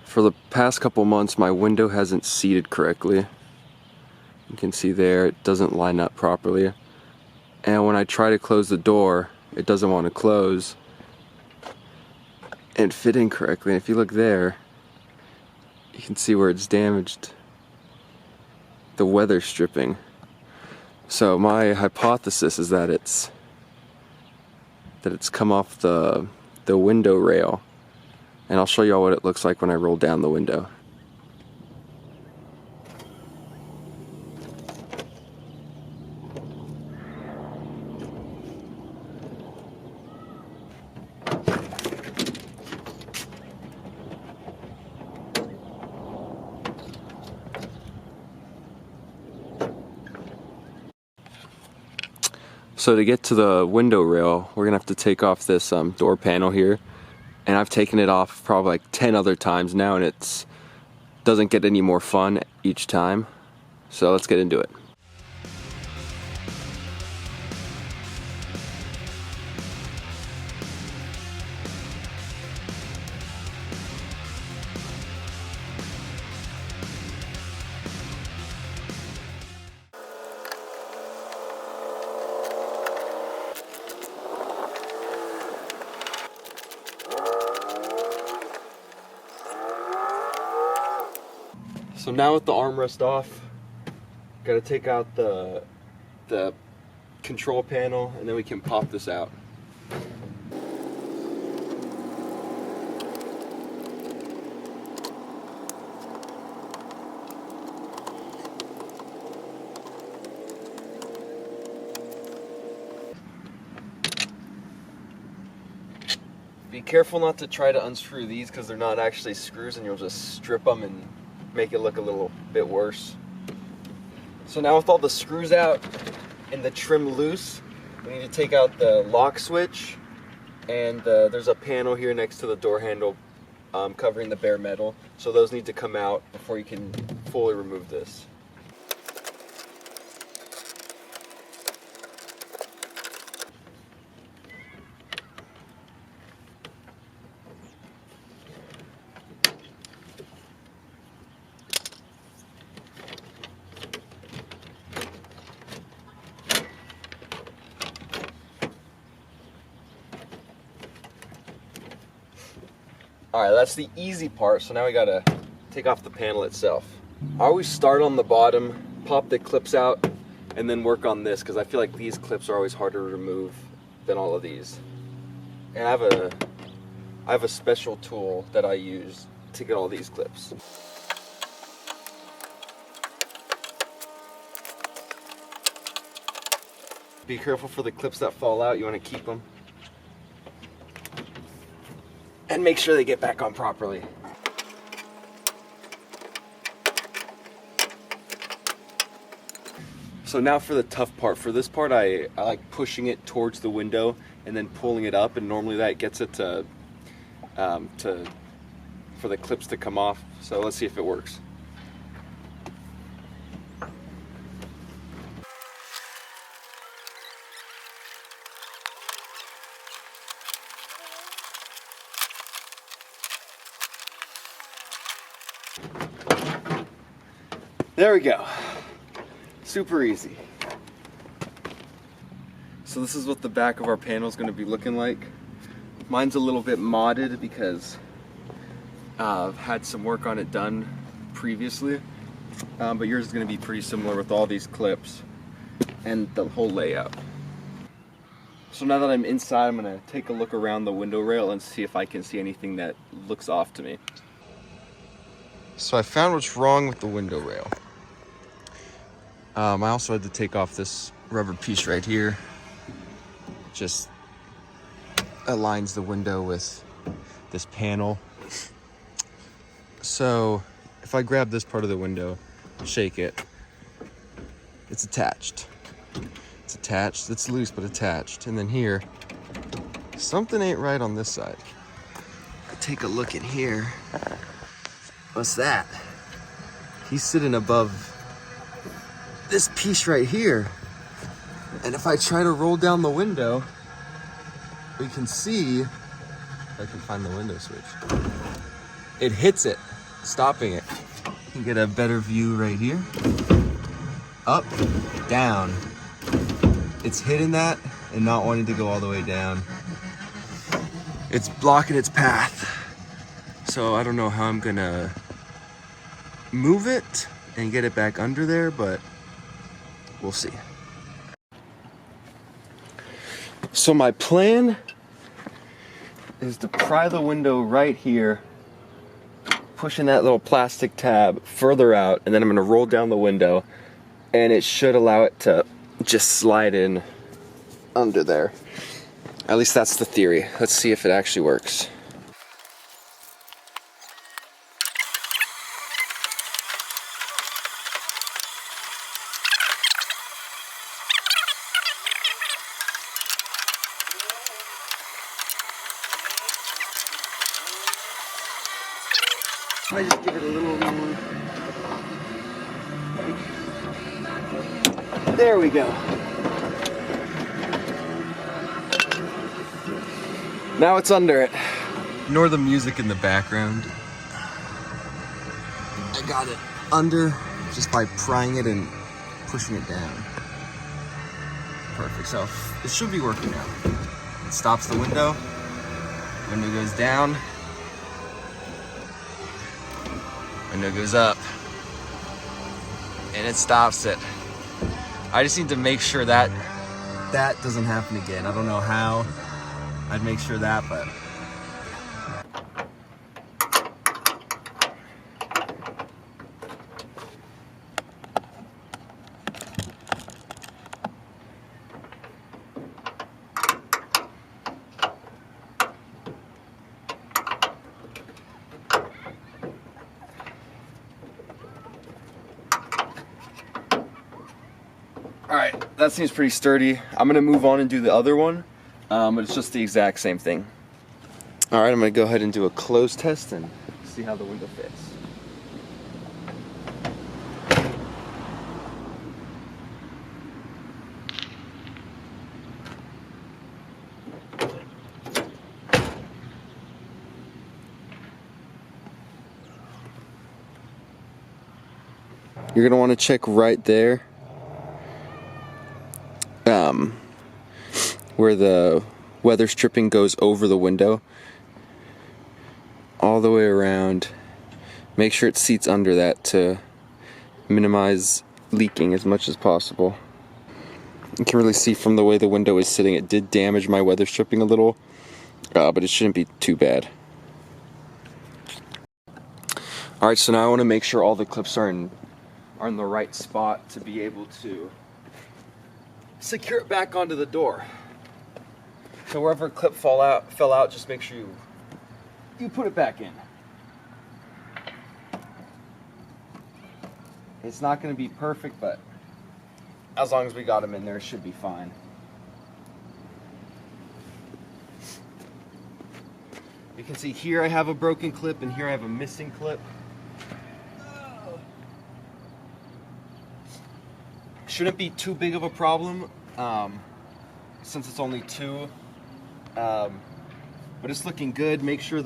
For the past couple months, my window hasn't seated correctly. You can see there, it doesn't line up properly. And when I try to close the door, it doesn't want to close and fit in correctly. And if you look there, you can see where it's damaged. The weather stripping. So my hypothesis is that it's come off the window rail. And I'll show y'all what it looks like when I roll down the window. So to get to the window rail, we're gonna have to take off this door panel here. And I've taken it off probably like 10 other times now, and it doesn't get any more fun each time. So let's get into it. So now with the armrest off, gotta take out the control panel, and then we can pop this out. Be careful not to try to unscrew these because they're not actually screws, and you'll just strip them and make it look a little bit worse. So now with all the screws out and the trim loose, we need to take out the lock switch, and there's a panel here next to the door handle covering the bare metal. So those need to come out before you can fully remove this. Alright, that's the easy part, so now we gotta take off the panel itself. I always start on the bottom, pop the clips out, and then work on this, because I feel like these clips are always harder to remove than all of these. And I have a special tool that I use to get all these clips. Be careful for the clips that fall out, you want to keep them. And make sure they get back on properly. So now for the tough part. For this part, I like pushing it towards the window and then pulling it up, and normally that gets it for the clips to come off. So let's see if it works. There we go. Super easy. So this is what the back of our panel is going to be looking like. Mine's a little bit modded because I've had some work on it done previously, but yours is going to be pretty similar with all these clips and the whole layout. So now that I'm inside, I'm going to take a look around the window rail and see if I can see anything that looks off to me. So I found what's wrong with the window rail. I also had to take off this rubber piece right here. Just aligns the window with this panel. So if I grab this part of the window, shake it, it's attached. It's attached, it's loose but attached. And then here, something ain't right on this side. Take a look in here. What's that? He's sitting above this piece right here. And if I try to roll down the window, we can see, if I can find the window switch, it hits it. stopping it. You can get a better view right here. Up, down. It's hitting that and not wanting to go all the way down. It's blocking its path. So I don't know how I'm gonna move it and get it back under there, but we'll see. So my plan is to pry the window right here, pushing that little plastic tab further out, and then I'm gonna roll down the window, and it should allow it to just slide in under there. At least that's the theory. Let's see if it actually works. I just give it a little more. There we go. Now it's under it. Ignore the music in the background. I got it under just by prying it and pushing it down. Perfect, so it should be working now. It stops the window goes down, window goes up, and it stops it. I just need to make sure that that doesn't happen again. I don't know how I'd make sure that, but all right, that seems pretty sturdy. I'm gonna move on and do the other one, but it's just the exact same thing. All right, I'm gonna go ahead and do a close test and see how the window fits. You're gonna wanna check right there, where the weather stripping goes over the window, all the way around. Make sure it seats under that to minimize leaking as much as possible. You can really see from the way the window is sitting, it did damage my weather stripping a little, but it shouldn't be too bad. Alright, so now I want to make sure all the clips are in the right spot to be able to secure it back onto the door. So wherever a clip fell out, just make sure you put it back in. It's not going to be perfect, but as long as we got them in there, it should be fine. You can see here I have a broken clip and here I have a missing clip. Shouldn't be too big of a problem since it's only two, but it's looking good. Make sure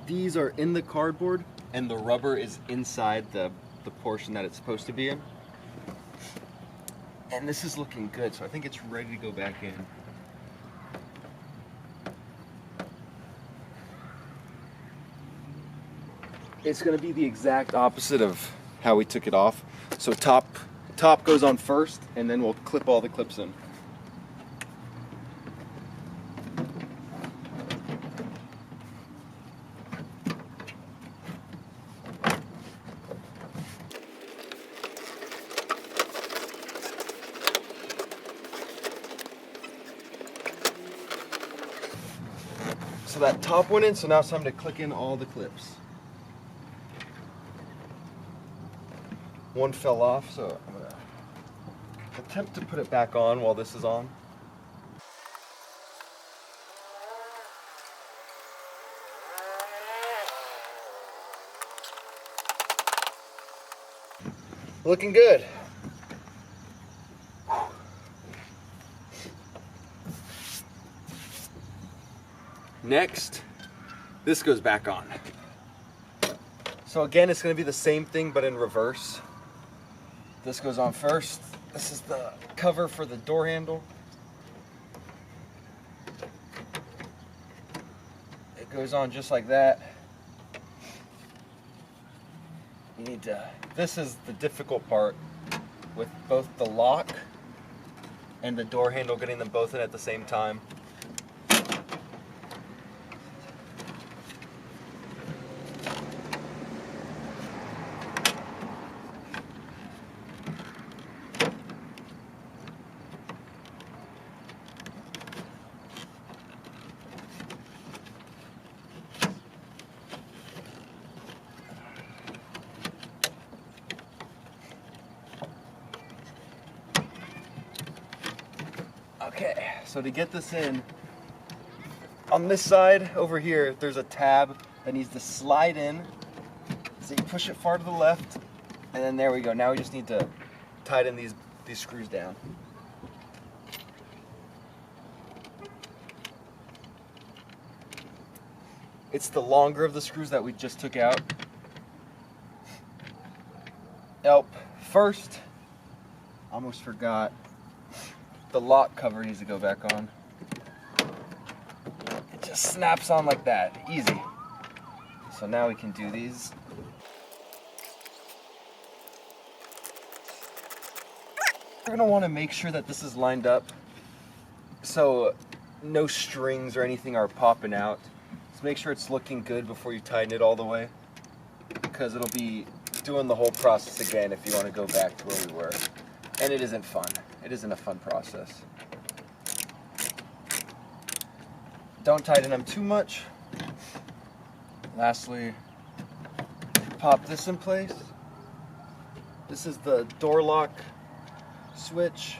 these are in the cardboard and the rubber is inside the portion that it's supposed to be in. And this is looking good, so I think it's ready to go back in. It's going to be the exact opposite of how we took it off. So top goes on first, and then we'll clip all the clips in. So that top went in, so now it's time to click in all the clips. One fell off, so I'm gonna attempt to put it back on while this is on. Looking good. Next, this goes back on. So again, it's going to be the same thing, but in reverse. This goes on first. This is the cover for the door handle. It goes on just like that. You need to, this is the difficult part with both the lock and the door handle, getting them both in at the same time. Okay, so to get this in, on this side over here, there's a tab that needs to slide in. So you push it far to the left, and then there we go. Now we just need to tighten these screws down. It's the longer of the screws that we just took out. Oh, first, almost forgot. The lock cover needs to go back on. It just snaps on like that, easy. So now we can do these. You're gonna wanna make sure that this is lined up so no strings or anything are popping out. Just make sure it's looking good before you tighten it all the way, because it'll be doing the whole process again if you wanna go back to where we were. And it isn't fun. It isn't a fun process. Don't tighten them too much. Lastly, pop this in place. This is the door lock switch.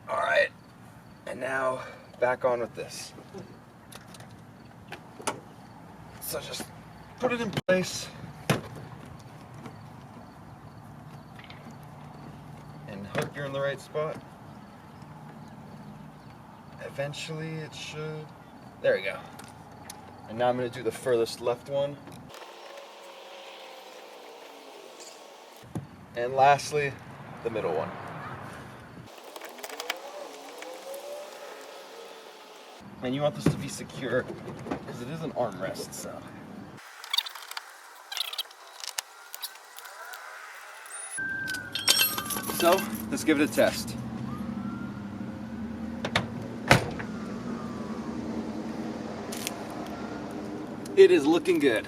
All right, and now back on with this. So just put it in place. Hope you're in the right spot. Eventually it should. There we go. And now I'm going to do the furthest left one. And lastly, the middle one. And you want this to be secure because it is an armrest, so. So, let's give it a test. It is looking good.